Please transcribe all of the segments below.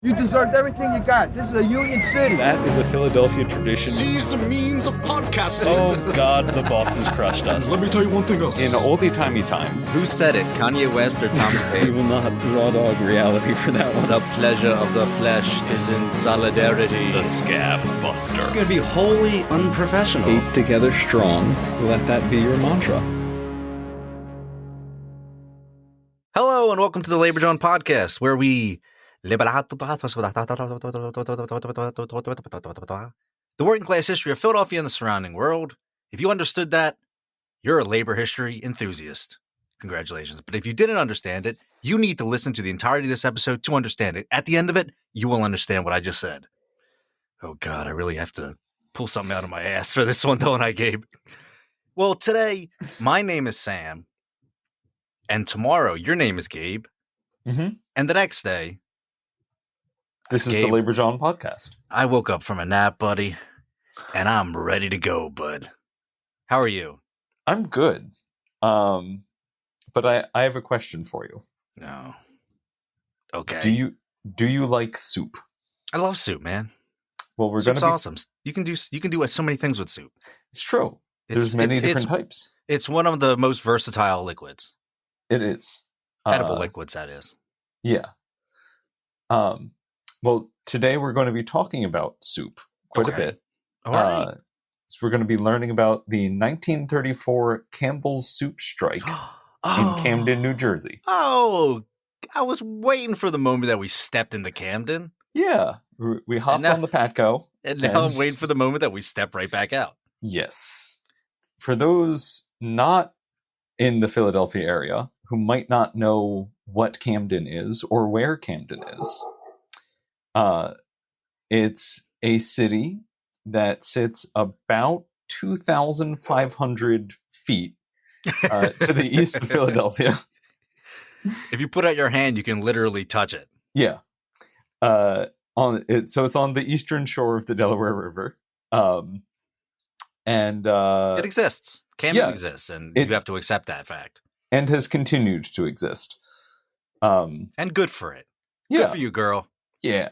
You deserved everything you got. This is a union city. That is a Philadelphia tradition. Seize the means of podcasting. Oh God, the boss has crushed us. Let me tell you one thing else. In oldie-timey times, Who said it? Kanye West or Thomas we Paine? will not raw dog reality for that one. The pleasure of the flesh is in solidarity. The Scab Buster. It's gonna be wholly unprofessional. Eight together strong. Let that be your mantra. Hello and welcome to the Labor John podcast, where we the working class history of Philadelphia and the surrounding world. If you understood that, you're a labor history enthusiast. Congratulations. But if you didn't understand it, you need to listen to the entirety of this episode to understand it. At the end of it, you will understand what I just said. Oh God, I really have to pull something out of my ass for this one, don't I, Gabe? Well, today, my name is Sam. And tomorrow, your name is Gabe. Mm-hmm. And the next day, this is Gabe, the Labor John podcast. I woke up from a nap, buddy, and I'm ready to go, bud. How are you? I'm good. But I have a question for you. No. Okay. Do you like soup? I love soup, man. Well, Soup's awesome. You can do so many things with soup. It's true. There's many different types. It's one of the most versatile liquids. It is. Edible liquids, that is. Yeah. Well, today we're going to be talking about soup quite a bit. All right. So we're going to be learning about the 1934 Campbell's soup strike in Camden, New Jersey. Oh, I was waiting for the moment that we stepped into Camden. Yeah. We hopped on the Patco. And now I'm waiting for the moment that we step right back out. Yes. For those not in the Philadelphia area who might not know what Camden is or where Camden is, it's a city that sits about 2,500 feet to the east of Philadelphia. If you put out your hand, you can literally touch it. Yeah. So it's on the eastern shore of the Delaware River. And it exists. Camden exists, and you have to accept that fact. And has continued to exist. And good for it. Yeah. Good for you, girl. Yeah.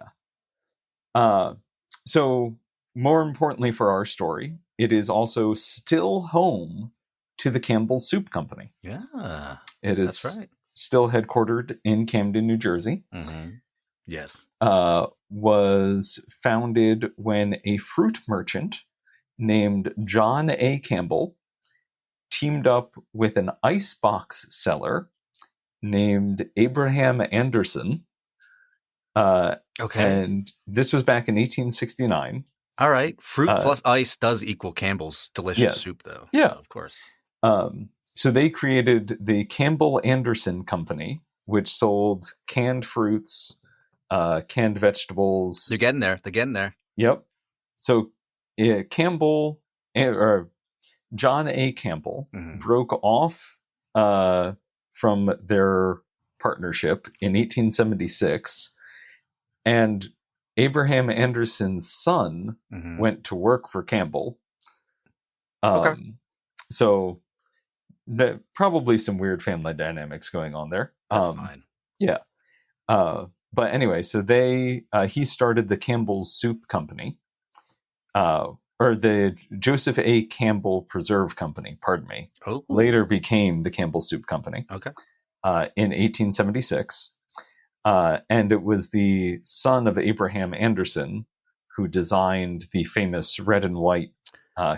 So more importantly for our story, it is also still home to the Campbell Soup Company. Yeah. It is that's right. Still headquartered in Camden, New Jersey. Mm-hmm. Yes. Was founded when a fruit merchant named John A. Campbell teamed up with an icebox seller named Abraham Anderson. Okay. And this was back in 1869. All right. Fruit plus ice does equal Campbell's delicious soup, though. Yeah. So, of course. So they created the Campbell Anderson Company, which sold canned fruits, canned vegetables. They're getting there. Yep. So Campbell, or John A. Campbell, broke off from their partnership in 1876, and Abraham Anderson's son went to work for Campbell. So probably some weird family dynamics going on there. That's fine. Yeah. But anyway, so he started the Campbell's Soup Company, or the Joseph A. Campbell Preserve Company, pardon me. Oh. Later became the Campbell Soup Company. Okay. In 1876. And it was the son of Abraham Anderson who designed the famous red and white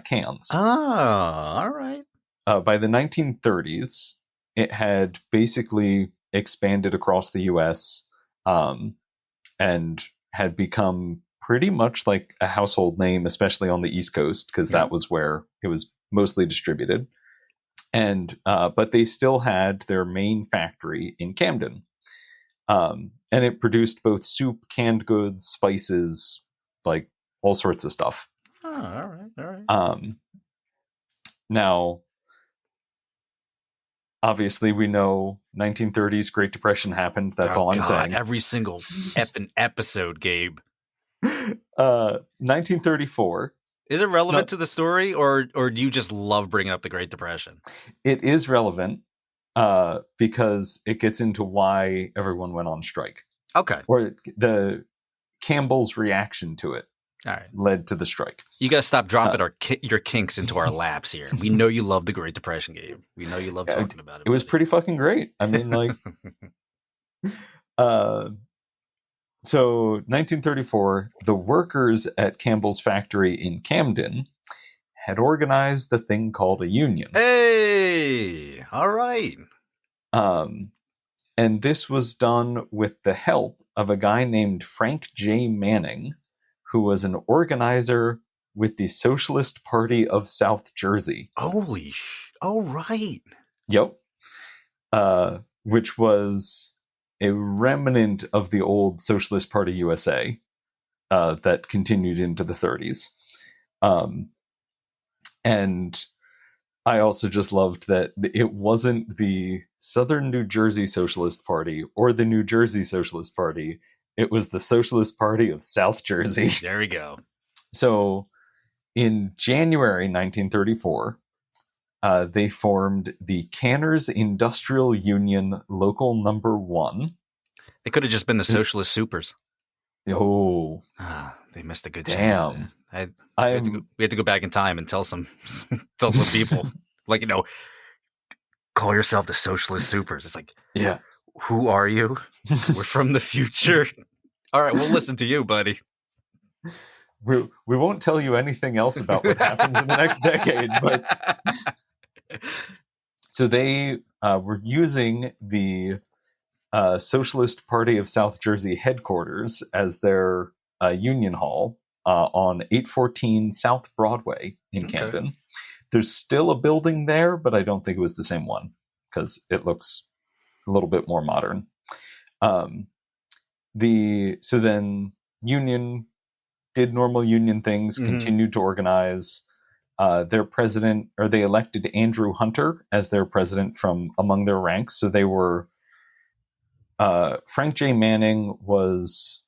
cans. Oh, all right. By the 1930s, it had basically expanded across the U.S. And had become pretty much like a household name, especially on the East Coast, because that was where it was mostly distributed. And but they still had their main factory in Camden. And it produced both soup, canned goods, spices, like all sorts of stuff. Oh, all right. Now, obviously, we know 1930s Great Depression happened. That's all I'm saying. Every single effing episode, Gabe. 1934. Is it relevant to the story, or do you just love bringing up the Great Depression? It is relevant because it gets into why everyone went on strike. Okay. Or the Campbell's reaction to it All right. led to the strike. You got to stop dropping your kinks into our laps here. We know you love the Great Depression, Gabe. We know you love talking about it. It was pretty fucking great. I mean, like, so 1934, the workers at Campbell's factory in Camden had organized a thing called a union. Hey, all right. And this was done with the help of a guy named Frank J. Manning, who was an organizer with the Socialist Party of South Jersey. All right. Yep. Which was a remnant of the old Socialist Party USA that continued into the 30s. And I also just loved that it wasn't the Southern New Jersey Socialist Party or the New Jersey Socialist Party. It was the Socialist Party of South Jersey. There we go. So in January 1934, they formed the Canners Industrial Union Local Number 1. They could have just been the Socialist Supers. Oh, they missed a good damn. chance. We had to go back in time and tell some people, like, call yourself the Socialist Supers. It's like, yeah, who are you? We're from the future. All right, we'll listen to you, buddy. We won't tell you anything else about what happens in the next decade, but so they were using the Socialist Party of South Jersey headquarters as their union hall on 814 South Broadway in Camden. There's still a building there, but I don't think it was the same one because it looks a little bit more modern. So then union did normal union things, continued to organize. Their president, or they elected Andrew Hunter as their president from among their ranks. So they were Frank J. Manning was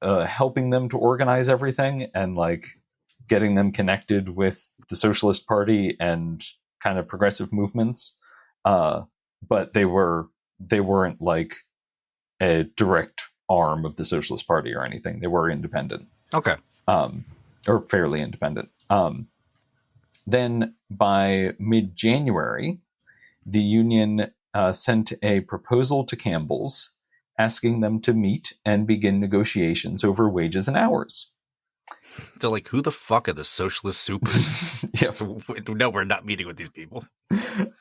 helping them to organize everything and like getting them connected with the Socialist Party and kind of progressive movements. But they weren't like a direct arm of the Socialist Party or anything. They were independent. Okay. Or fairly independent. Then by mid-January, the union sent a proposal to Campbell's asking them to meet and begin negotiations over wages and hours. They're like, who the fuck are the Socialist Supers? Yeah. No, we're not meeting with these people.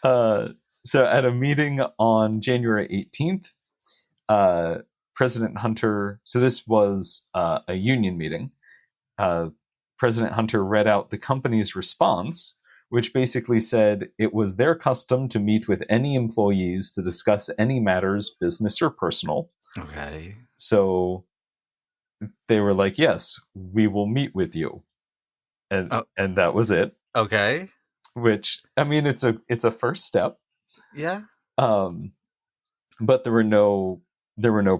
So at a meeting on January 18th, President Hunter, so this was a union meeting, President Hunter read out the company's response, which basically said it was their custom to meet with any employees to discuss any matters, business or personal. Okay. So they were like, yes, we will meet with you. And that was it. Okay. Which, I mean, it's a first step. Yeah. But there were no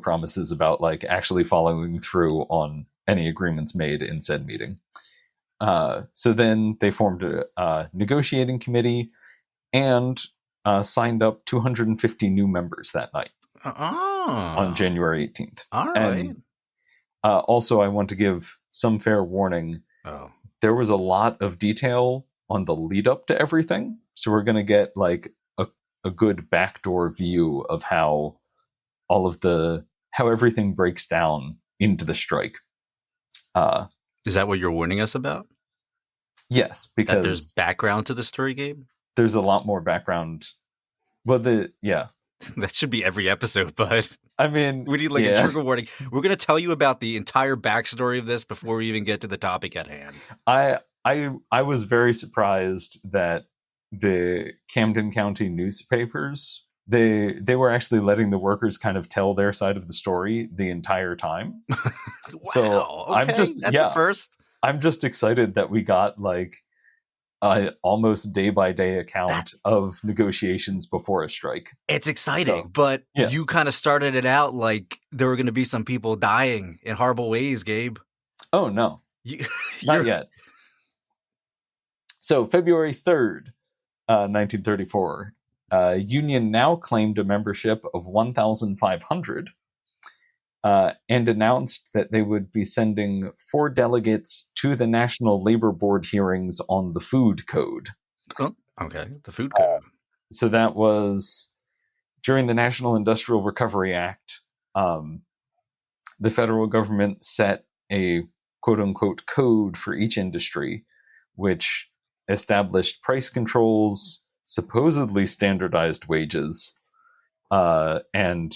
promises about like actually following through on any agreements made in said meeting. So then they formed a negotiating committee and signed up 250 new members that night on January 18th. All right. And also, I want to give some fair warning. Oh. There was a lot of detail on the lead up to everything. So we're going to get like a good backdoor view of how how everything breaks down into the strike. Is that what you're warning us about? Yes, because that there's background to the story, Gabe. There's a lot more background. Well, that should be every episode, bud. I mean, we need like a trigger warning. We're going to tell you about the entire backstory of this before we even get to the topic at hand. I was very surprised that the Camden County newspapers, they were actually letting the workers kind of tell their side of the story the entire time. Wow, so okay. That's a first. I'm just excited that we got like an almost day by day account of negotiations before a strike. It's exciting, but you kind of started it out like there were going to be some people dying in horrible ways, Gabe. Oh no, not yet. So February 3rd, 1934, union now claimed a membership of 1,500. and announced that they would be sending 4 delegates to the National Labor Board hearings on the food code. Oh, okay. The food code. So that was during the National Industrial Recovery Act. The federal government set a quote-unquote code for each industry, which established price controls, supposedly standardized wages, and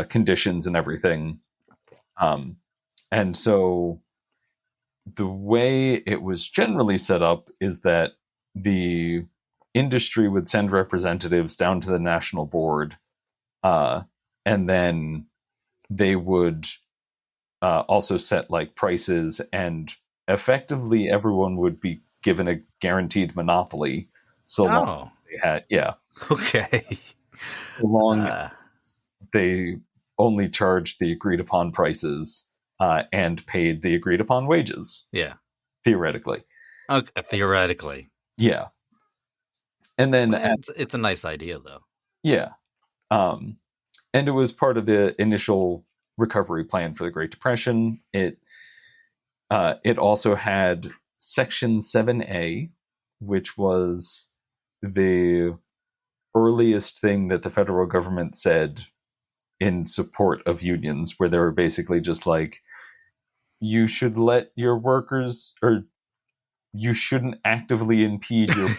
conditions and everything. And so the way it was generally set up is that the industry would send representatives down to the national board, and then they would also set like prices, and effectively everyone would be given a guaranteed monopoly so long they had Okay. so long they only charged the agreed upon prices and paid the agreed upon wages. Yeah. Theoretically. Okay. Theoretically. Yeah. And then it's a nice idea though. Yeah. And it was part of the initial recovery plan for the Great Depression. It also had Section 7A, which was the earliest thing that the federal government said in support of unions, where they were basically just like, you should let your workers, or you shouldn't actively impede your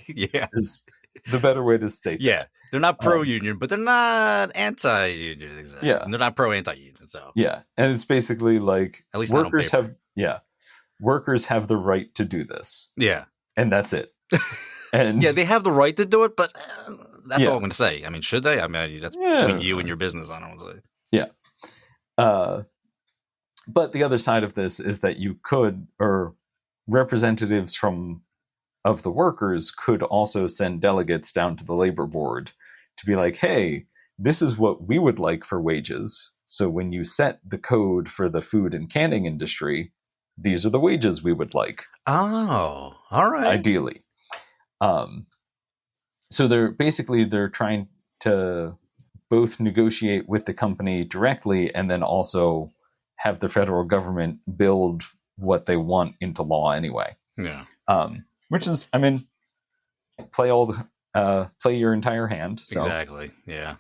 yeah, is the better way to state that. They're not pro-union, but they're not anti-union. Exactly. Yeah. And they're not pro-anti-union. So Yeah, and it's basically like, at least workers have the right to do this. Yeah, and that's it. And yeah, they have the right to do it, but that's all I'm going to say. I mean, should they? I mean, that's between you and your business. I don't want to say. Yeah. But the other side of this is that you could, or representatives of the workers could also send delegates down to the labor board to be like, hey, this is what we would like for wages. So when you set the code for the food and canning industry, these are the wages we would like. Oh, all right. Ideally. So they're trying to both negotiate with the company directly and then also have the federal government build what they want into law anyway. Yeah. Which is, I mean, play your entire hand. So. Exactly. Yeah.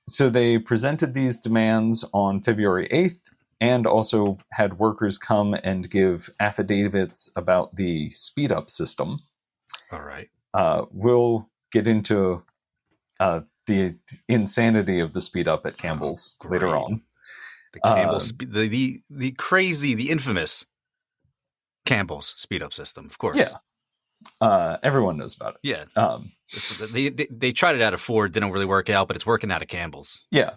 So they presented these demands on February 8th and also had workers come and give affidavits about the speed up system. All right. We'll get into the insanity of the speed up at Campbell's later on. The Campbell's, the crazy, the infamous Campbell's speed up system, of course. Yeah. Everyone knows about it. Yeah. They tried it out of Ford, didn't really work out, but it's working out of Campbell's. Yeah.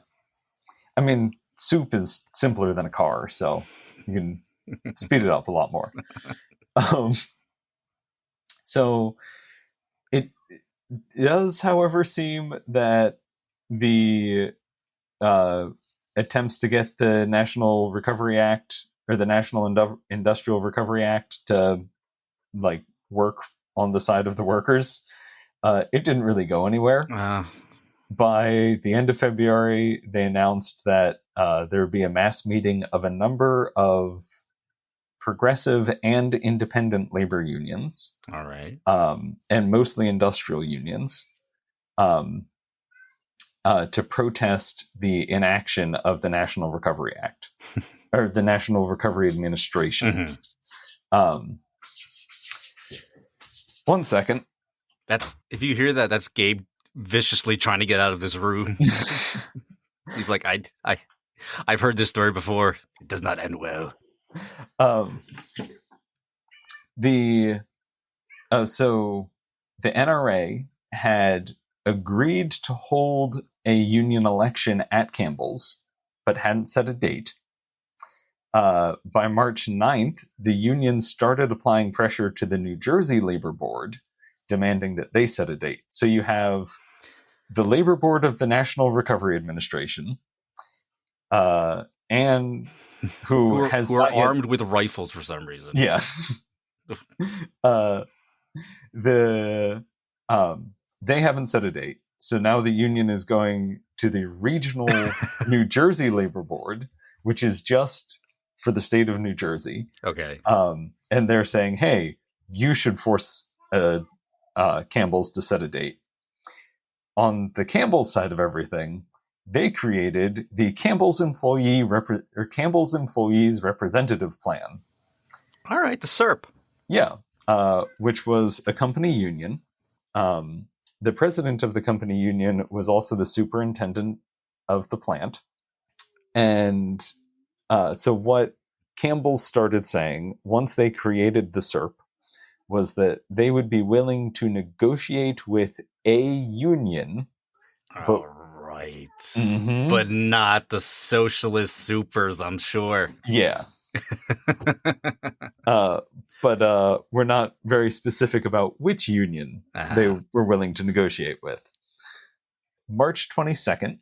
I mean, soup is simpler than a car, so you can speed it up a lot more. So it does, however, seem that the attempts to get the National Recovery Act or the National Industrial Recovery Act to like work on the side of the workers, it didn't really go anywhere. By the end of February, they announced that there would be a mass meeting of a number of progressive and independent labor unions. All right. And mostly industrial unions, to protest the inaction of the National Recovery Act or the National Recovery Administration. Mm-hmm. 1 second. That's, if you hear that, that's Gabe viciously trying to get out of this room. He's like, I've heard this story before. It does not end well. So the NRA had agreed to hold a union election at Campbell's, but hadn't set a date. By March 9th, the union started applying pressure to the New Jersey Labor Board, demanding that they set a date. So you have the Labor Board of the National Recovery Administration, and who are armed with rifles for some reason. Yeah. They haven't set a date. So now the union is going to the regional New Jersey Labor Board, which is just for the state of New Jersey. Okay. And they're saying, hey, you should force Campbell's to set a date. On the Campbell side of everything, they created the Campbell's Employees Representative Plan. All right, the SERP. Yeah, which was a company union. The president of the company union was also the superintendent of the plant. And so what Campbell started saying once they created the SERP was that they would be willing to negotiate with a union. All right. Mm-hmm. But not the socialist supers, I'm sure. Yeah. But we're not very specific about which union they were willing to negotiate with. March 22nd,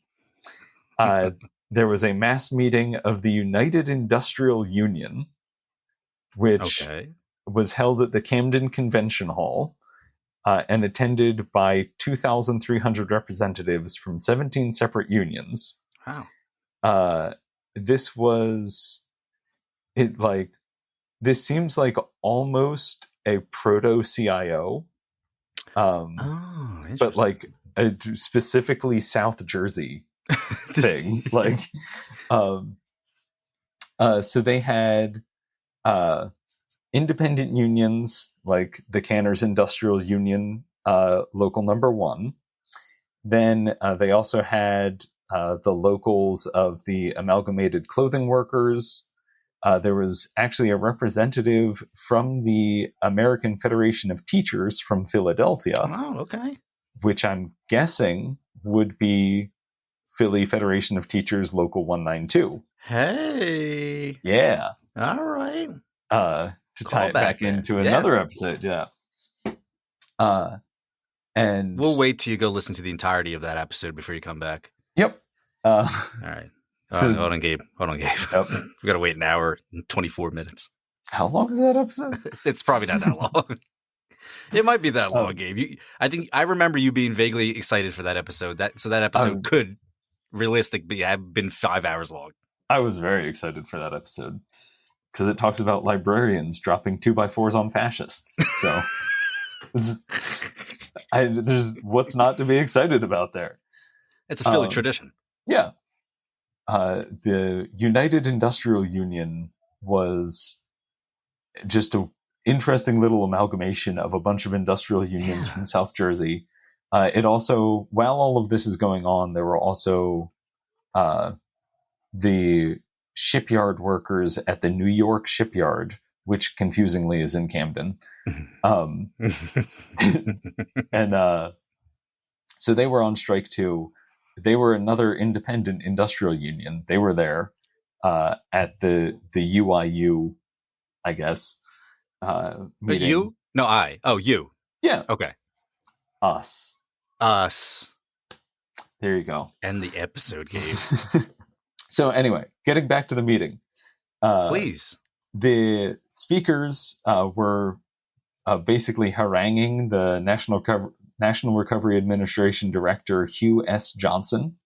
there was a mass meeting of the United Industrial Union, which was held at the Camden Convention Hall and attended by 2,300 representatives from 17 separate unions. Wow. This was... This seems like almost a proto-CIO, but like a specifically South Jersey thing. So they had independent unions like the Canners Industrial Union, local number 1. Then they also had the locals of the Amalgamated Clothing Workers. There was actually a representative from the American Federation of Teachers from Philadelphia. Oh, okay. Which I'm guessing would be Philly Federation of Teachers Local 192. Hey. Yeah. All right. To tie it back into another episode, yeah. And we'll wait till you go listen to the entirety of that episode before you come back. Yep. All right. So, hold on, Gabe. Yep. We got to wait an hour and 24 minutes. How long is that episode? It's probably not that long. It might be that long, Gabe. I think I remember you being vaguely excited for that episode. That episode could realistically have been 5 hours long. I was very excited for that episode because it talks about librarians dropping 2x4s on fascists. So there's what's not to be excited about there. It's a Philly tradition. Yeah. The United Industrial Union was just an interesting little amalgamation of a bunch of industrial unions from South Jersey. It also, while all of this is going on, there were also the shipyard workers at the New York shipyard, which confusingly is in Camden. And so they were on strike too. They were another independent industrial union. They were there at the UIU, I guess. Meeting. You? No, I. Oh, you. Yeah. Okay. Us. There you go. End the episode, Gabe. So anyway, getting back to the meeting. Please. The speakers were basically haranguing the National Recovery Administration Director Hugh S. Johnson.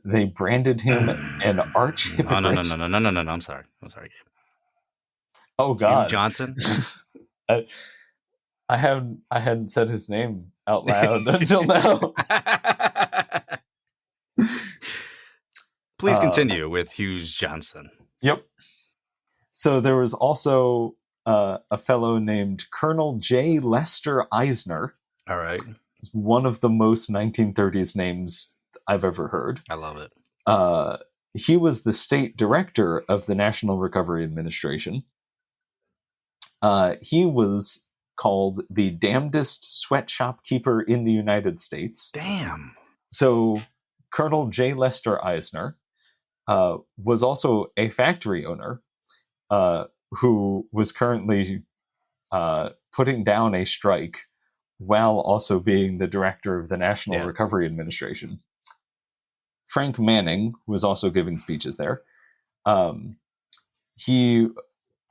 They branded him an arch hypocrite. No. I'm sorry, Gabe. Oh God, Hugh Johnson. I hadn't said his name out loud until now. Please continue with Hugh Johnson. Yep. So there was also a fellow named Colonel J. Lester Eisner. All right. It's one of the most 1930s names I've ever heard. I love it. He was the state director of the National Recovery Administration. He was called the damnedest sweatshop keeper in the United States. Damn. So Colonel J. Lester Eisner was also a factory owner who was currently putting down a strike while also being the director of the National Recovery Administration. Frank Manning was also giving speeches there. He,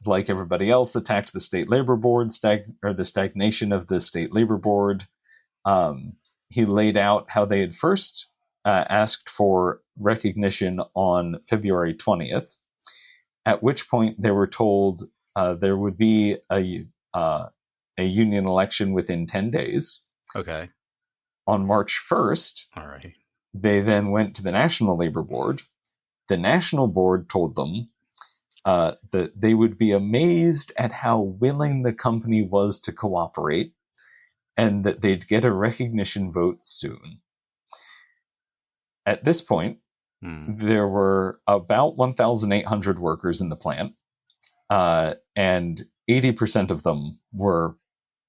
like everybody else, attacked the state labor board, the stagnation of the state labor board. he laid out how they had first asked for recognition on February 20th, at which point they were told there would be a union election within 10 days. Okay. On March 1st, All right. they then went to the National Labor Board. The National Board told them that they would be amazed at how willing the company was to cooperate and that they'd get a recognition vote soon. At this point, there were about 1,800 workers in the plant, and 80% of them were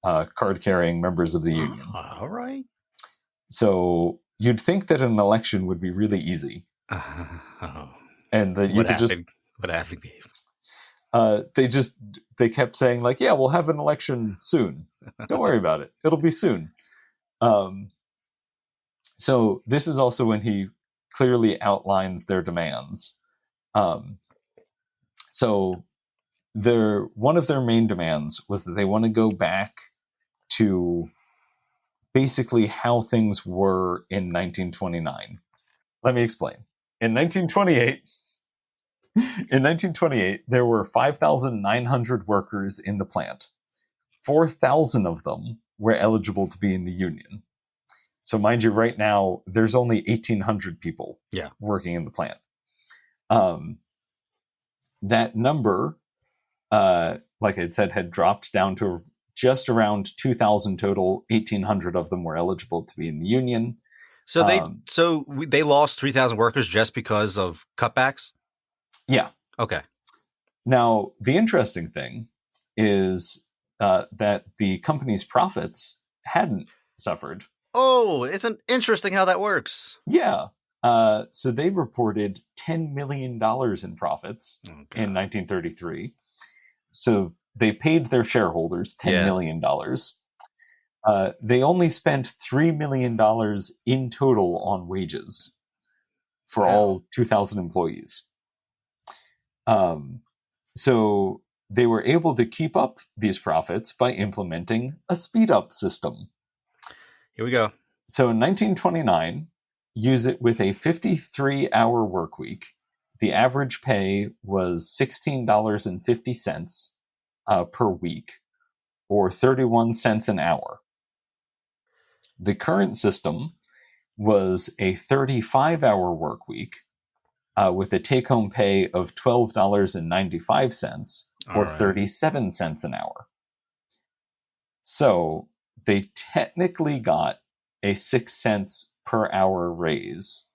card-carrying members of the union. All right. So you'd think that an election would be really easy. And that you could just... What happened, Gabe? They kept saying, like, yeah, we'll have an election soon. Don't worry about it. It'll be soon. So this is also when he clearly outlines their demands. So one of their main demands was that they want to go back to basically how things were in 1929. Let me explain. In 1928, there were 5,900 workers in the plant. 4,000 of them were eligible to be in the union. So mind you, right now, there's only 1,800 people working in the plant. That number, like I said, had dropped down to just around 2,000 total. 1,800 of them were eligible to be in the union. So they lost 3,000 workers just because of cutbacks? Yeah. Okay. Now, the interesting thing is that the company's profits hadn't suffered. Oh, isn't interesting how that works? Yeah. So they reported $10 million in profits in 1933. So they paid their shareholders $10 million. They only spent $3 million in total on wages for all 2,000 employees. So they were able to keep up these profits by implementing a speed-up system. Here we go. So in 1929, use it with a 53-hour work week. The average pay was $16.50 per week, or 31 cents an hour. The current system was a 35-hour work week with a take-home pay of $12.95, or 37 cents an hour. So they technically got a 6 cents per hour raise,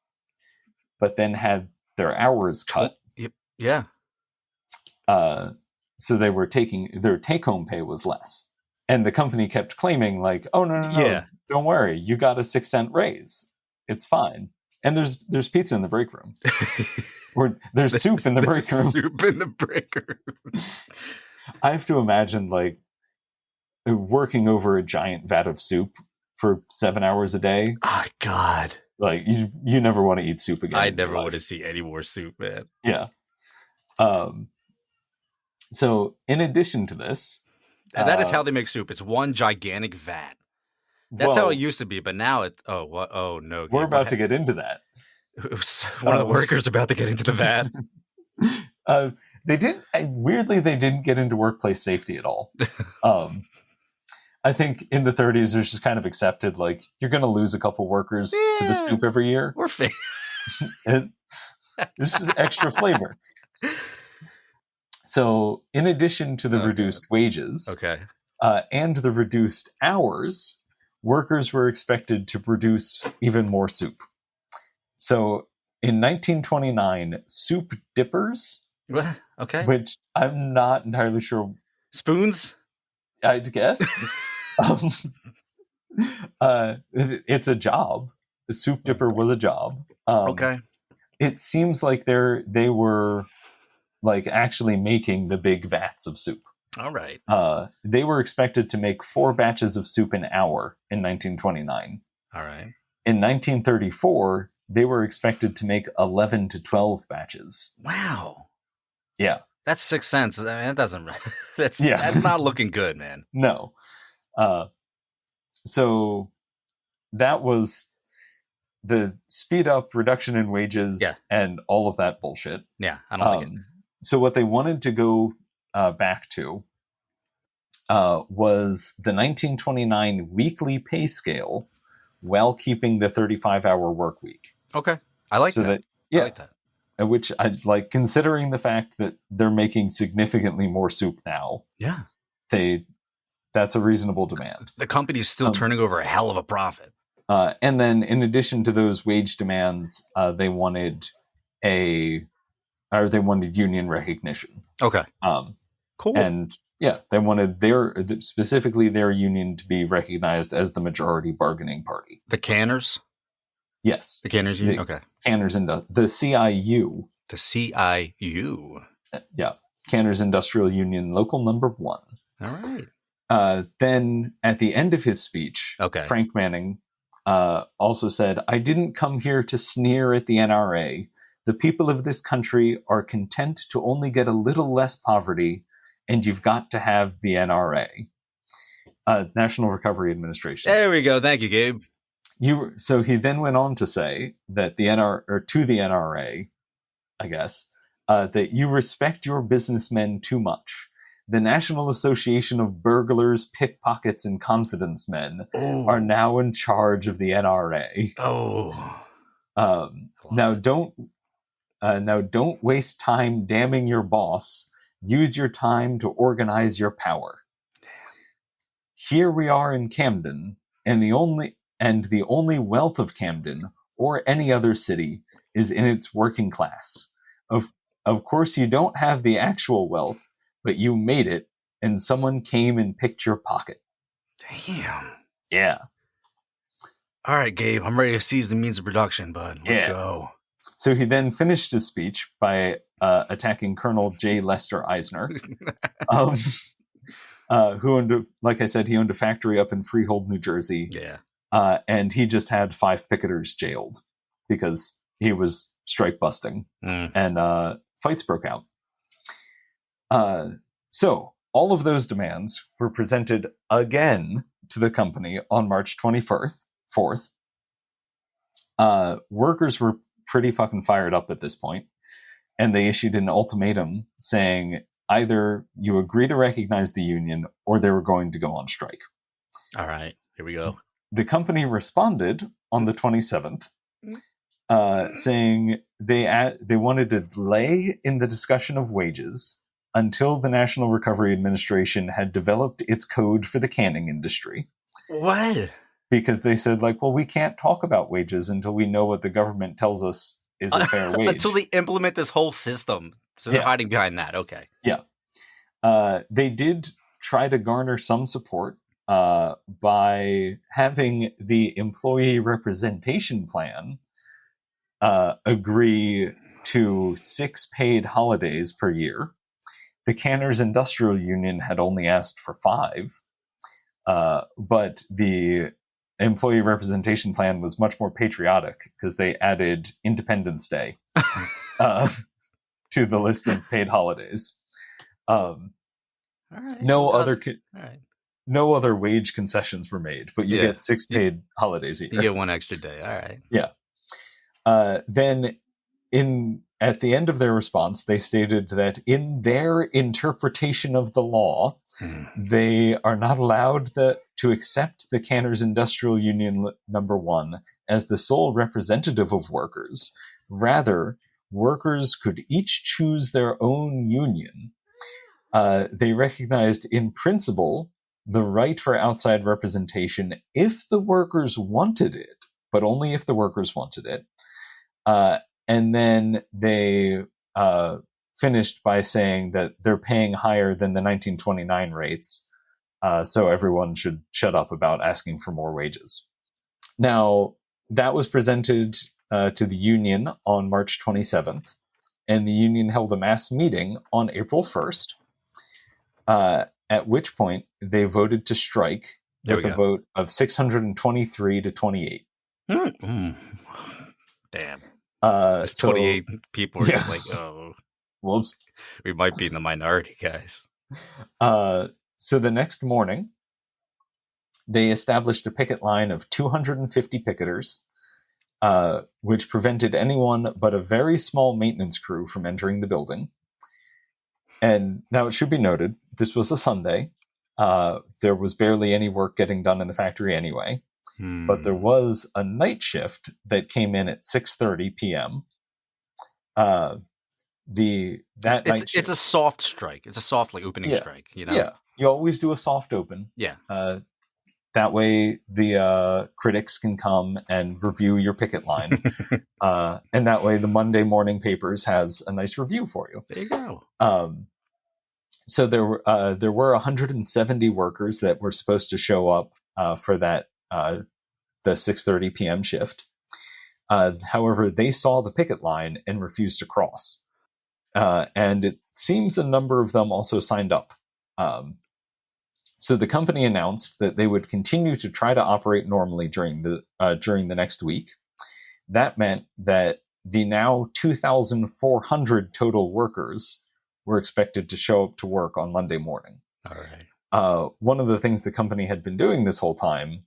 but then had their hours cut. Yeah. So their take-home pay was less. And the company kept claiming, like, oh, no, don't worry, you got a 6 cent raise. It's fine. And there's pizza in the break room. Or there's soup in the break room. Soup in the break room. I have to imagine, like, working over a giant vat of soup for 7 hours a day. Oh, God. Like, you never want to eat soup again. I never want to see any more soup, man. Yeah. So, in addition to this... And that is how they make soup. It's one gigantic vat. That's how it used to be, but now it's... Oh, what? Oh, no. We're about to get into that. One of the workers about to get into the vat. They didn't get into workplace safety at all. I think in the 30s, there's just kind of accepted, like, you're going to lose a couple workers to the soup every year. We're This is extra flavor. So, in addition to the reduced wages and the reduced hours, workers were expected to produce even more soup. So, in 1929, soup dippers, which I'm not entirely sure... Spoons? I'd guess. It's a job. The soup dipper was a job. It seems like they were... like actually making the big vats of soup. All right. They were expected to make 4 batches of soup an hour in 1929. All right. In 1934, they were expected to make 11 to 12 batches. Wow. Yeah. That's 6 cents. I mean, that doesn't... That's not looking good, man. No. So that was the speed up, reduction in wages, Yeah. and all of that bullshit. Yeah, I don't like it. So what they wanted to go back to was the 1929 weekly pay scale while keeping the 35-hour work week. Okay. I like that. Yeah. I like that. Which I like, considering the fact that they're making significantly more soup now. Yeah. That's a reasonable demand. The company's still turning over a hell of a profit. And then in addition to those wage demands, they wanted union recognition. Okay. Cool. And yeah, they wanted specifically their union to be recognized as the majority bargaining party. The Canners? Yes. The Canners Union? Okay. Canners the CIU. The CIU. Yeah. Canners Industrial Union, local number 1. All right. Then at the end of his speech, Frank Manning also said, "I didn't come here to sneer at the NRA. The people of this country are content to only get a little less poverty, and you've got to have the NRA." National Recovery Administration. There we go. Thank you, Gabe. So he then went on to say that the NRA, I guess, that you respect your businessmen too much. The National Association of Burglars, Pickpockets, and Confidence Men are now in charge of the NRA. Now don't waste time damning your boss. Use your time to organize your power. Here we are in Camden, and the only wealth of Camden or any other city is in its working class. Of course, you don't have the actual wealth, but you made it, and someone came and picked your pocket. Damn. Yeah. All right, Gabe, I'm ready to seize the means of production, bud. Let's go. So he then finished his speech by attacking Colonel J. Lester Eisner, who owned, like I said, he owned a factory up in Freehold, New Jersey. Yeah. And he just had 5 picketers jailed because he was strike busting, and fights broke out. So all of those demands were presented again to the company on March 24th. Workers were pretty fucking fired up at this point, and they issued an ultimatum saying either you agree to recognize the union or they were going to go on strike. All right, here we go. The company responded on the 27th, saying they wanted a delay in the discussion of wages until the National Recovery Administration had developed its code for the canning industry. What? Because they said, we can't talk about wages until we know what the government tells us is a fair wage. Until they implement this whole system. So they're hiding behind that. Okay. Yeah. They did try to garner some support by having the employee representation plan agree to 6 paid holidays per year. The Canners Industrial Union had only asked for 5, but the employee representation plan was much more patriotic because they added Independence Day to the list of paid holidays. No other wage concessions were made, but you get 6 paid holidays a year. You get 1 extra day. All right. Yeah. Then at the end of their response, they stated that in their interpretation of the law, they are not allowed to accept the Canners Industrial Union number 1 as the sole representative of workers. Rather, workers could each choose their own union. They recognized in principle the right for outside representation if the workers wanted it, but only if the workers wanted it. And then they finished by saying that they're paying higher than the 1929 rates, so everyone should shut up about asking for more wages. Now, that was presented to the union on March 27th, and the union held a mass meeting on April 1st, at which point they voted to strike with a vote of 623 to 28. Damn. 28 So, people are just like, oh, whoops. We might be in the minority, guys. So the next morning, They established a picket line of 250 picketers, which prevented anyone but a very small maintenance crew from entering the building. And now it should be noted, this was a Sunday. There was barely any work getting done in the factory anyway. But there was a night shift that came in at 6:30 p.m. It's a soft strike. It's a soft opening strike. Yeah, you always do a soft open. Yeah. That way the critics can come and review your picket line, and that way the Monday morning papers has a nice review for you. There you go. So there were 170 workers that were supposed to show up for that the 6:30 p.m. shift. However, they saw the picket line and refused to cross. And it seems a number of them also signed up. So the company announced that they would continue to try to operate normally during the next week. That meant that the now 2,400 total workers were expected to show up to work on Monday morning. All right. One of the things the company had been doing this whole time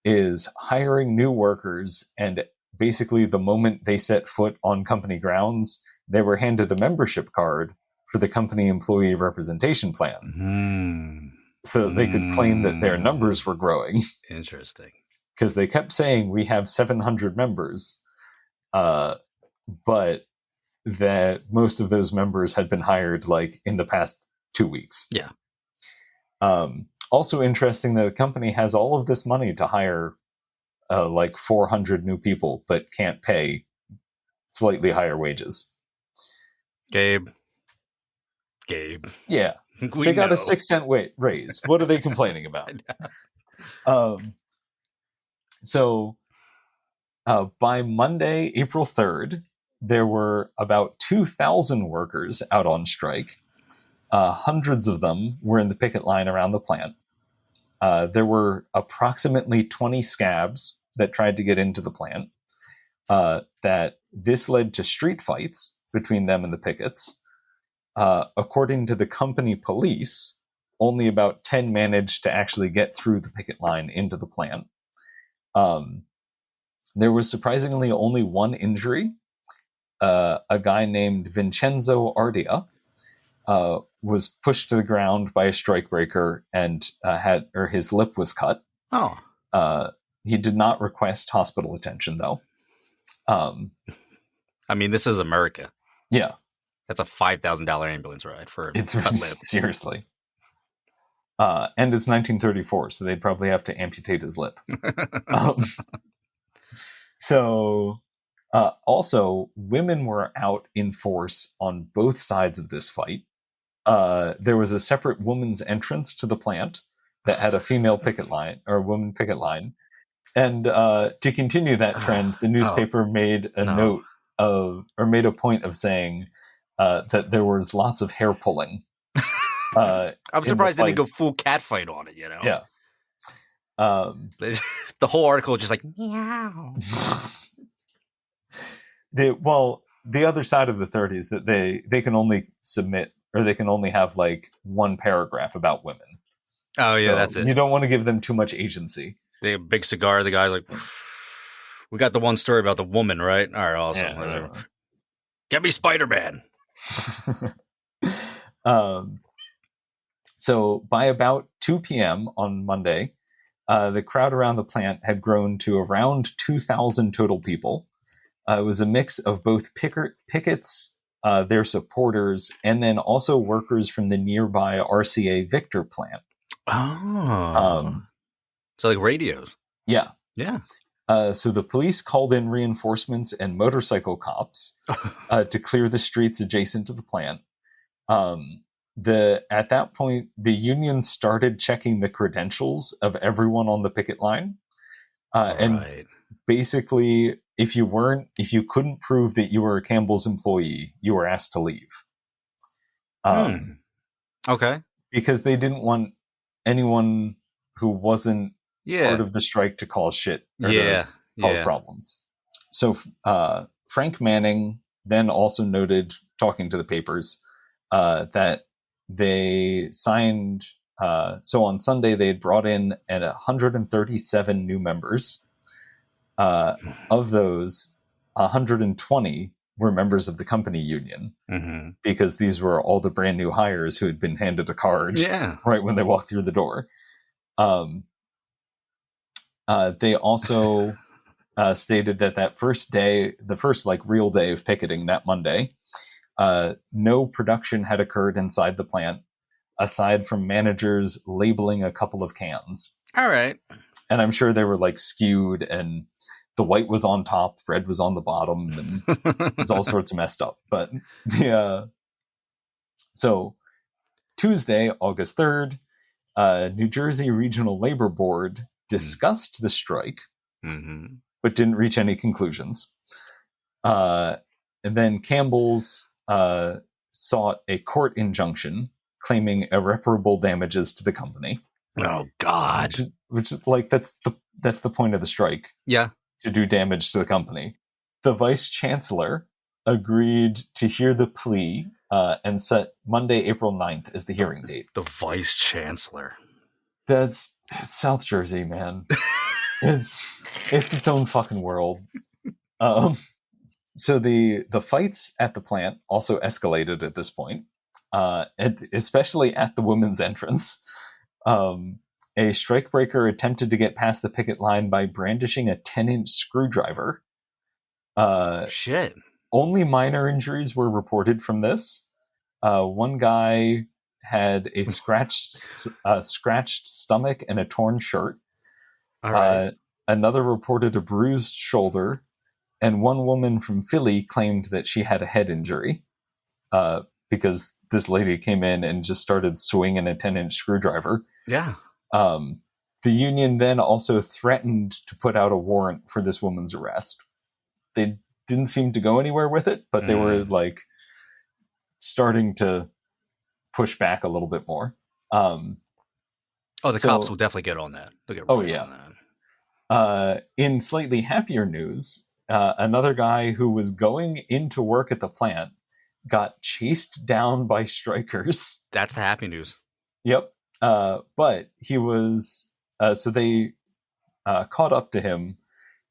is hiring new workers, and basically the moment they set foot on company grounds, they were handed a membership card for the company employee representation plan. So they could claim that their numbers were growing. Interesting. Because they kept saying, we have 700 members, but that most of those members had been hired in the past 2 weeks. Yeah. Also interesting that the company has all of this money to hire 400 new people, but can't pay slightly higher wages. Gabe. Yeah. They got a 6-cent raise. What are they complaining about? So by Monday, April 3rd, there were about 2,000 workers out on strike. Hundreds of them were in the picket line around the plant. There were approximately 20 scabs that tried to get into the plant. That this led to street fights between them and the pickets. According to the company police, only about 10 managed to actually get through the picket line into the plant. There was surprisingly only one injury. A guy named Vincenzo Ardea was pushed to the ground by a strikebreaker and his lip was cut. Oh. He did not request hospital attention, though. I mean, this is America. Yeah. That's a $5,000 ambulance ride for a cut lip. Seriously. And it's 1934, so they'd probably have to amputate his lip. Also, women were out in force on both sides of this fight. There was a separate woman's entrance to the plant that had a female picket line, or a woman picket line. And to continue that trend, the newspaper made a point of saying that there was lots of hair pulling. I'm surprised they didn't go full catfight on it, Yeah. The whole article is just meow. The other side of the 30s that they can only submit, or they can only have one paragraph about women. Oh yeah, so that's it. You don't want to give them too much agency. They have a big cigar. The guy's we got the one story about the woman, right? All right, awesome. Yeah. Get me Spider-Man. So by about 2 p.m. on Monday, the crowd around the plant had grown to around 2,000 total people. It was a mix of both pickets, their supporters, and then also workers from the nearby RCA Victor plant. Oh. So radios. Yeah. Yeah. So the police called in reinforcements and motorcycle cops to clear the streets adjacent to the plant. At that point, the union started checking the credentials of everyone on the picket line. And basically, if you couldn't prove that you were a Campbell's employee, you were asked to leave. Okay. Because they didn't want anyone who wasn't part of the strike to cause shit or to cause problems. So Frank Manning then also noted, talking to the papers, that they signed So on Sunday, they had brought in 137 new members. Of those, 120 were members of the company union, because these were all the brand new hires who had been handed a card right when they walked through the door. They also stated that first day, the first like real day of picketing, that Monday, no production had occurred inside the plant, aside from managers labeling a couple of cans. All right. And I'm sure they were like skewed, and the white was on top, red was on the bottom, and it was all sorts of messed up. But so Tuesday, August 3rd, New Jersey Regional Labor Board discussed the strike, but didn't reach any conclusions. And then Campbell's sought a court injunction claiming irreparable damages to the company. Oh God! Which is like that's the point of the strike. Yeah, to do damage to the company. The vice chancellor agreed to hear the plea and set Monday, April 9th as the hearing date. The vice chancellor. It's South Jersey, man. it's its own fucking world. So the fights at the plant also escalated at this point, and especially at the women's entrance. A strikebreaker attempted to get past the picket line by brandishing a 10-inch screwdriver. Shit. Only minor injuries were reported from this. One guy had a scratched stomach and a torn shirt. All right. Another reported a bruised shoulder, and one woman from Philly claimed that she had a head injury because this lady came in and just started swinging a 10-inch screwdriver. Yeah. The union then also threatened to put out a warrant for this woman's arrest. They didn't seem to go anywhere with it, but they were like starting to push back a little bit more. The cops will definitely get on that. They'll get on that. In slightly happier news, another guy who was going into work at the plant got chased down by strikers. That's the happy news. Yep. But he was, so they caught up to him,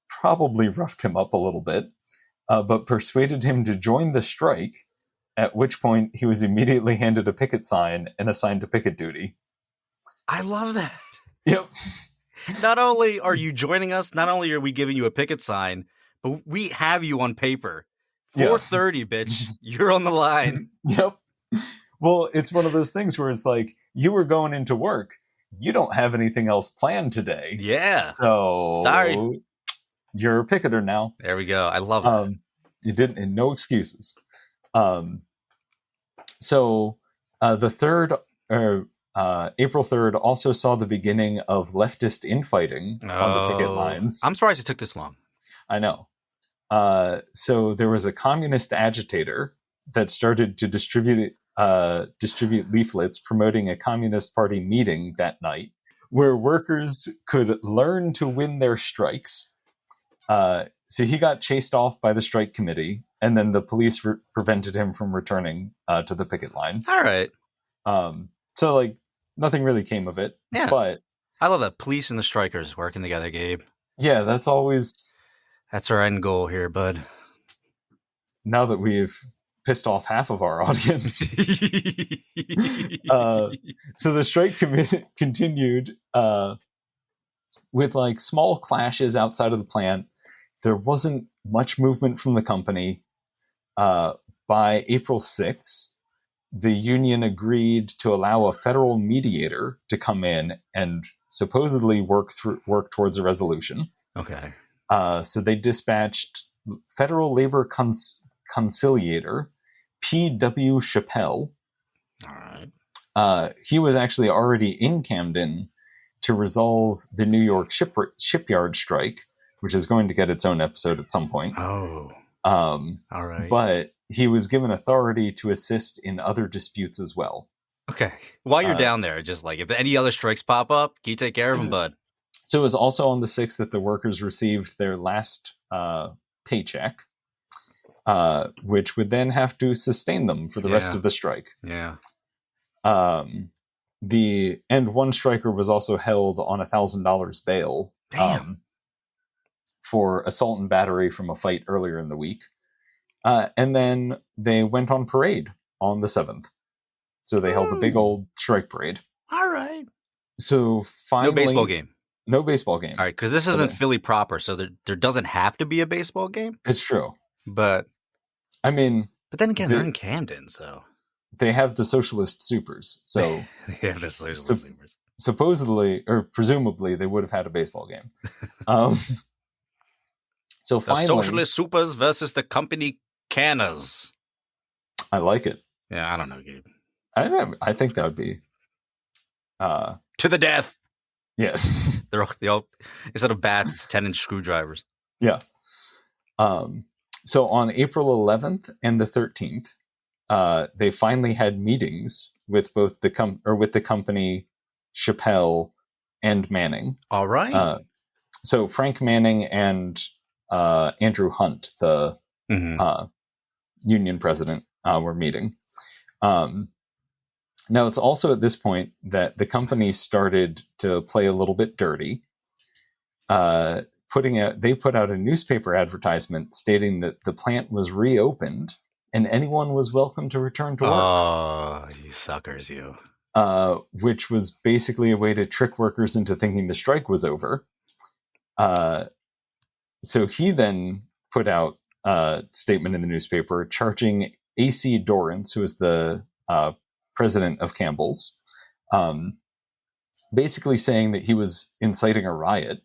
probably roughed him up a little bit, but persuaded him to join the strike, at which point he was immediately handed a picket sign and assigned to picket duty. I love that. Yep. Not only are you joining us, not only are we giving you a picket sign, but we have you on paper. 4:30, bitch. You're on the line. Yep. Well, it's one of those things where it's like, you were going into work. You don't have anything else planned today. Yeah. So sorry. You're a picketer now. There we go. I love it. You didn't, and no excuses. So the third, April 3rd also saw the beginning of leftist infighting on the picket lines. I'm surprised it took this long. I know. So there was a communist agitator that started to distribute leaflets promoting a Communist Party meeting that night where workers could learn to win their strikes. So he got chased off by the strike committee, and then the police prevented him from returning to the picket line. All right. So like nothing really came of it. Yeah. But I love that police and the strikers working together, Gabe. Yeah, that's our end goal here, bud. Now that we've pissed off half of our audience. So the strike continued with like small clashes outside of the plant. There wasn't much movement from the company. By April 6th, the union agreed to allow a federal mediator to come in and supposedly work towards a resolution. Okay. So they dispatched federal labor conciliator P.W. Chappell. All right. He was actually already in Camden to resolve the New York shipyard strike, which is going to get its own episode at some point. Oh. All right. But he was given authority to assist in other disputes as well. Okay. While you're down there, just like if any other strikes pop up, can you take care of them, bud? So it was also on the 6th that the workers received their last paycheck, which would then have to sustain them for the rest of the strike. Yeah. And one striker was also held on $1,000 bail. Damn. For assault and battery from a fight earlier in the week. And then they went on parade on the 7th. So they held a big old strike parade. All right. So finally... No baseball game. No baseball game. All right, because this isn't Philly proper, so there doesn't have to be a baseball game. It's true. But... I mean... But then again, they're in Camden, so... They have the Socialist Supers, so... They have the Socialist Supers. Supposedly, or presumably, they would have had a baseball game. So the finally... Socialist Supers versus the company Canners. I like it. Yeah, I don't know, Gabe. I think that would be... To the death! Yes. they all instead of bats, it's 10-inch screwdrivers. Yeah. So on April 11th and the 13th, they finally had meetings with both the company Chappelle and Manning. All right. So Frank Manning and Andrew Hunt, the union president, were meeting. Now, it's also at this point that the company started to play a little bit dirty. They put out a newspaper advertisement stating that the plant was reopened and anyone was welcome to return to work. Oh, you suckers, you. Which was basically a way to trick workers into thinking the strike was over. So he then put out a statement in the newspaper charging A.C. Dorrance, who is the president of Campbell's, basically saying that he was inciting a riot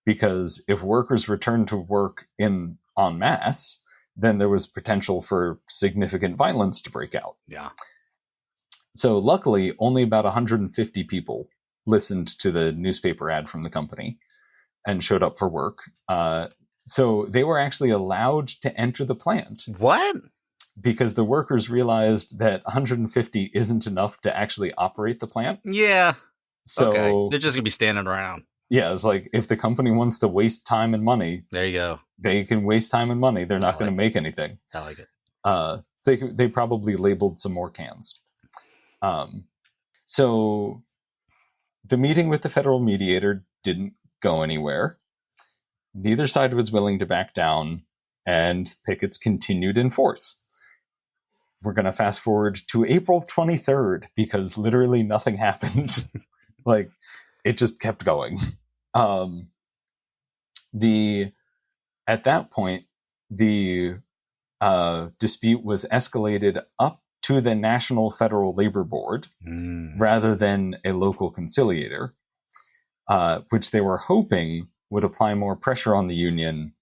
because if workers returned to work en masse, then there was potential for significant violence to break out. Yeah. So luckily, only about 150 people listened to the newspaper ad from the company and showed up for work. So they were actually allowed to enter the plant. What? Because the workers realized that 150 isn't enough to actually operate the plant. Yeah. So okay. They're just going to be standing around. Yeah, it's like if the company wants to waste time and money, there you go. They can waste time and money. They're not going to make anything. I like it. They probably labeled some more cans. So the meeting with the federal mediator didn't go anywhere. Neither side was willing to back down, and pickets continued in force. We're going to fast forward to April 23rd because literally nothing happened. Like, it just kept going. At that point, the dispute was escalated up to the National Federal Labor Board rather than a local conciliator, which they were hoping would apply more pressure on the union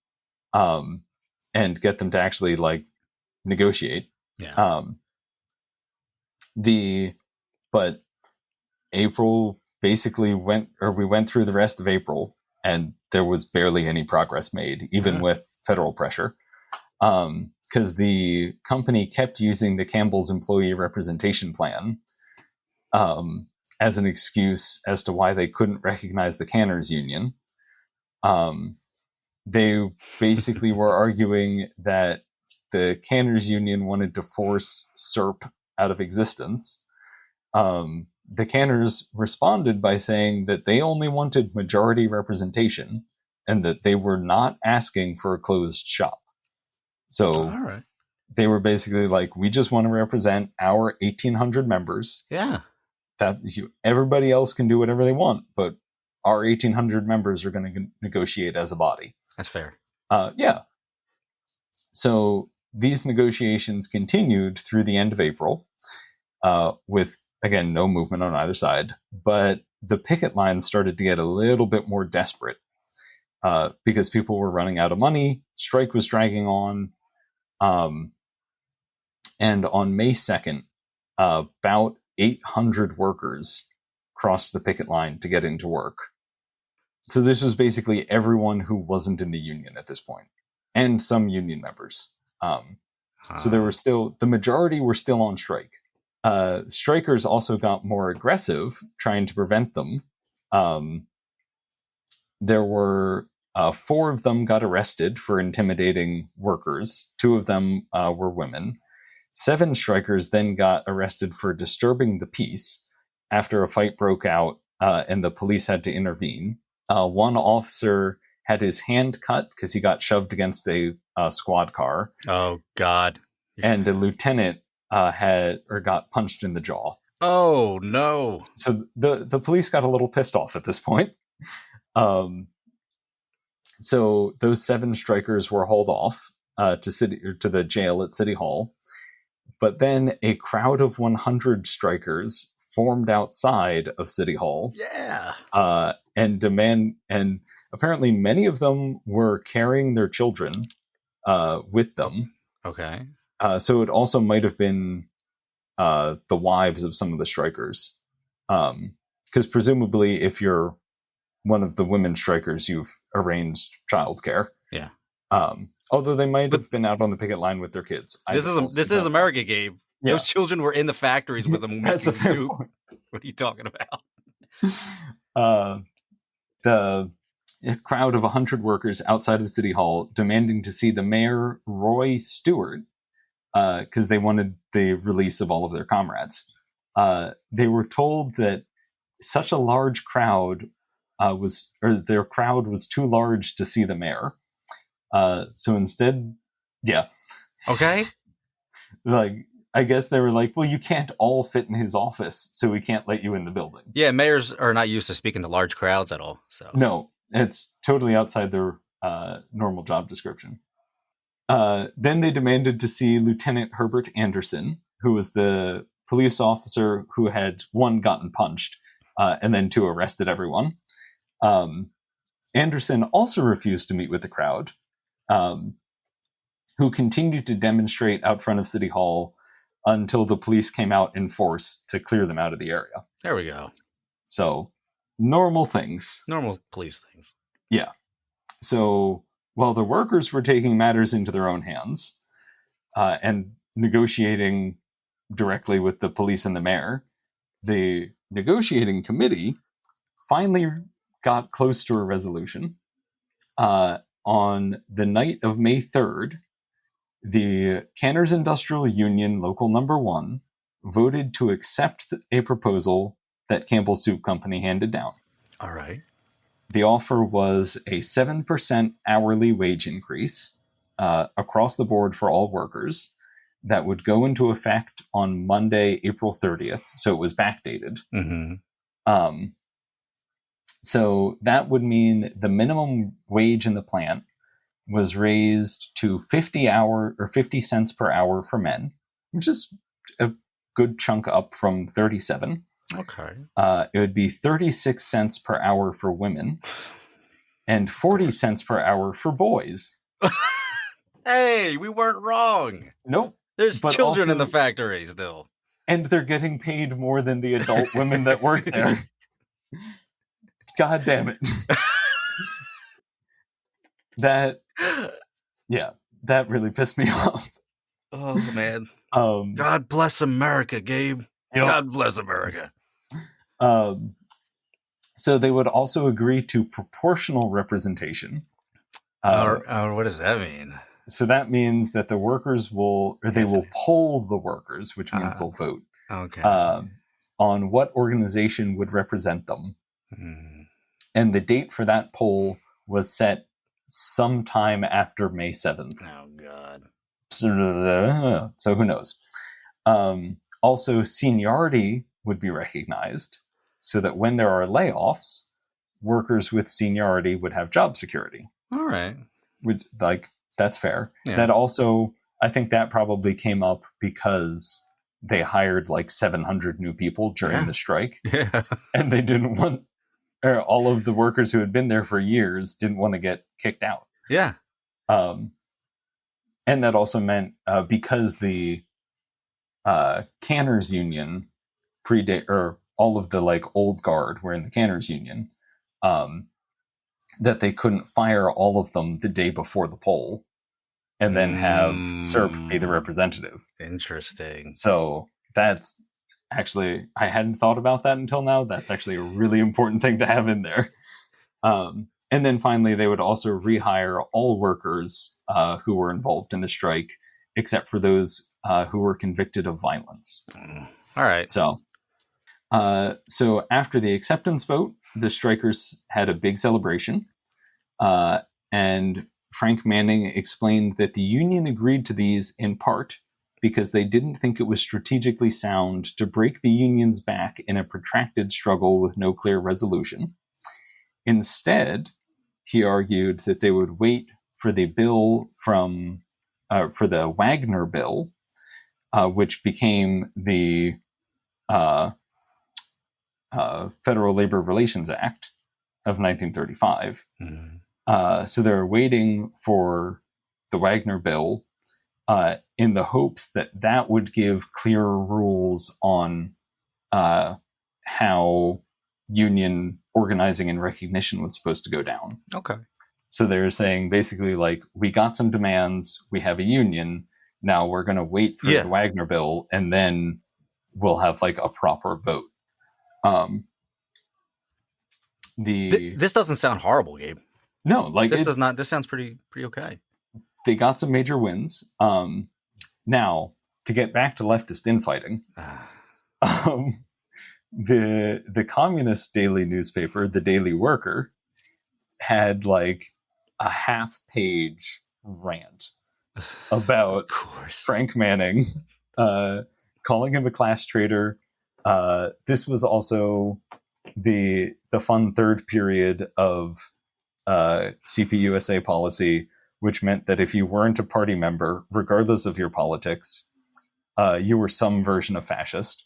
and get them to actually negotiate. Yeah. But April basically we went through the rest of April and there was barely any progress made, even with federal pressure. Because the company kept using the Campbell's employee representation plan as an excuse as to why they couldn't recognize the Canners union. They basically were arguing that the Canners union wanted to force SERP out of existence. The Canners responded by saying that they only wanted majority representation and that they were not asking for a closed shop. So all right. They were basically like, we just want to represent our 1,800 members. Yeah. Everybody else can do whatever they want, but our 1,800 members are going to negotiate as a body. That's fair. Yeah. So these negotiations continued through the end of April with, again, no movement on either side. But the picket lines started to get a little bit more desperate because people were running out of money. Strike was dragging on. And on May 2nd, about 800 workers crossed the picket line to get into work. So this was basically everyone who wasn't in the union at this point, and some union members. So there were the majority were still on strike. Strikers also got more aggressive, trying to prevent them. There were 4 of them got arrested for intimidating workers. 2 of them were women. 7 strikers then got arrested for disturbing the peace, after a fight broke out and the police had to intervene. One officer had his hand cut because he got shoved against a squad car. Oh, God. And a lieutenant got punched in the jaw. Oh, no. So the police got a little pissed off at this point. So those 7 strikers were hauled off to the jail at City Hall. But then a crowd of 100 strikers formed outside of City Hall. Yeah. And apparently many of them were carrying their children with them. Okay. So it also might have been the wives of some of the strikers. Because presumably if you're one of the women strikers, you've arranged childcare. Yeah. Although they might have been out on the picket line with their kids. This is America, Gabe. Yeah. Those children were in the factories with them making soup. What are you talking about? The crowd of 100 workers outside of City Hall demanding to see the mayor, Roy Stewart, because they wanted the release of all of their comrades. They were told that such a large crowd their crowd was too large to see the mayor. So instead, yeah. Okay. I guess they were like, well, you can't all fit in his office, so we can't let you in the building. Yeah, mayors are not used to speaking to large crowds at all. So no, it's totally outside their normal job description. Then they demanded to see Lieutenant Herbert Anderson, who was the police officer who had, 1, gotten punched, and then 2, arrested everyone. Anderson also refused to meet with the crowd, who continued to demonstrate out front of City Hall until the police came out in force to clear them out of the area. There we go. So, normal things. Normal police things. Yeah. So, while the workers were taking matters into their own hands and negotiating directly with the police and the mayor, the negotiating committee finally got close to a resolution. On the night of May 3rd, the Canners Industrial Union Local Number 1 voted to accept a proposal that Campbell Soup Company handed down. All right. The offer was a 7% hourly wage increase across the board for all workers that would go into effect on Monday, April 30th. So it was backdated. Mm-hmm. So that would mean the minimum wage in the plant was raised to 50 cents per hour for men, which is a good chunk up from 37. Okay. It would be 36 cents per hour for women and 40 cents per hour for boys. Hey, we weren't wrong. Nope. There's children in the factory still. And they're getting paid more than the adult women that work there. God damn it. That really pissed me off. Oh, man. God bless America, Gabe. Yep. God bless America. So they would also agree to proportional representation. What does that mean? So that means that the workers will poll the workers, which means they'll vote. Okay. On what organization would represent them. And the date for that poll was set sometime after May 7th. Oh, God. So who knows? Also, seniority would be recognized so that when there are layoffs, workers with seniority would have job security. All right. That's fair. Yeah. That also, I think that probably came up because they hired 700 new people during the strike. Yeah. And they didn't want, or all of the workers who had been there for years didn't want to get kicked out. Yeah. And that also meant because the Canners Union all of the old guard were in the Canners Union, that they couldn't fire all of them the day before the poll and then have SERP be the representative. Interesting. So that's actually, I hadn't thought about that until now. That's actually a really important thing to have in there. And then finally, they would also rehire all workers who were involved in the strike, except for those who were convicted of violence. All right. So So after the acceptance vote, the strikers had a big celebration. And Frank Manning explained that the union agreed to these in part because they didn't think it was strategically sound to break the union's back in a protracted struggle with no clear resolution. Instead, he argued that they would wait for the bill for the Wagner bill, which became the Federal Labor Relations Act of 1935. So they're waiting for the Wagner bill in the hopes that that would give clearer rules on how union organizing and recognition was supposed to go down. Okay. So they're saying basically like, we got some demands, we have a union, now we're going to wait for the Wagner bill, and then we'll have like a proper vote. This doesn't sound horrible, Gabe. No, like this does not. This sounds pretty okay. They got some major wins. Now, to get back to leftist infighting, the communist daily newspaper, the Daily Worker, had like a half-page rant about Frank Manning, calling him a class traitor. This was also the fun third period of CPUSA policy, which meant that if you weren't a party member, regardless of your politics, you were some version of fascist.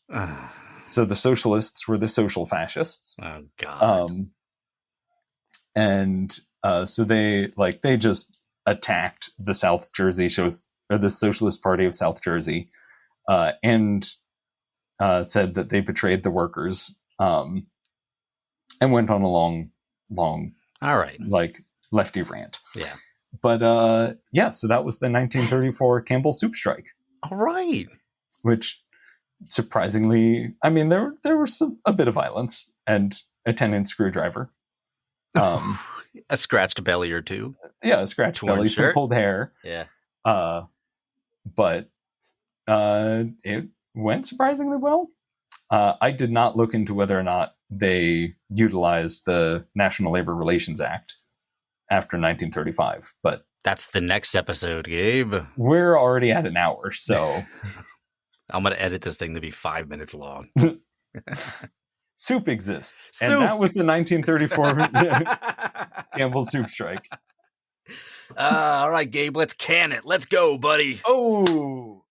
So the socialists were the social fascists. Oh God! So they just attacked the South Jersey or the Socialist Party of South Jersey, and said that they betrayed the workers, and went on a long, all right, like lefty rant. Yeah. But so that was the 1934 Campbell soup strike. All right. Which surprisingly, I mean, there was a bit of violence and a 10-inch screwdriver. A scratched belly or two. Yeah, a scratched belly, some pulled hair. Yeah. But it went surprisingly well. I did not look into whether or not they utilized the National Labor Relations Act after 1935, but that's the next episode, Gabe. We're already at an hour, so I'm going to edit this thing to be 5 minutes long. Soup exists. And that was the 1934 Campbell soup strike. All right, Gabe, let's can it. Let's go, buddy. Oh.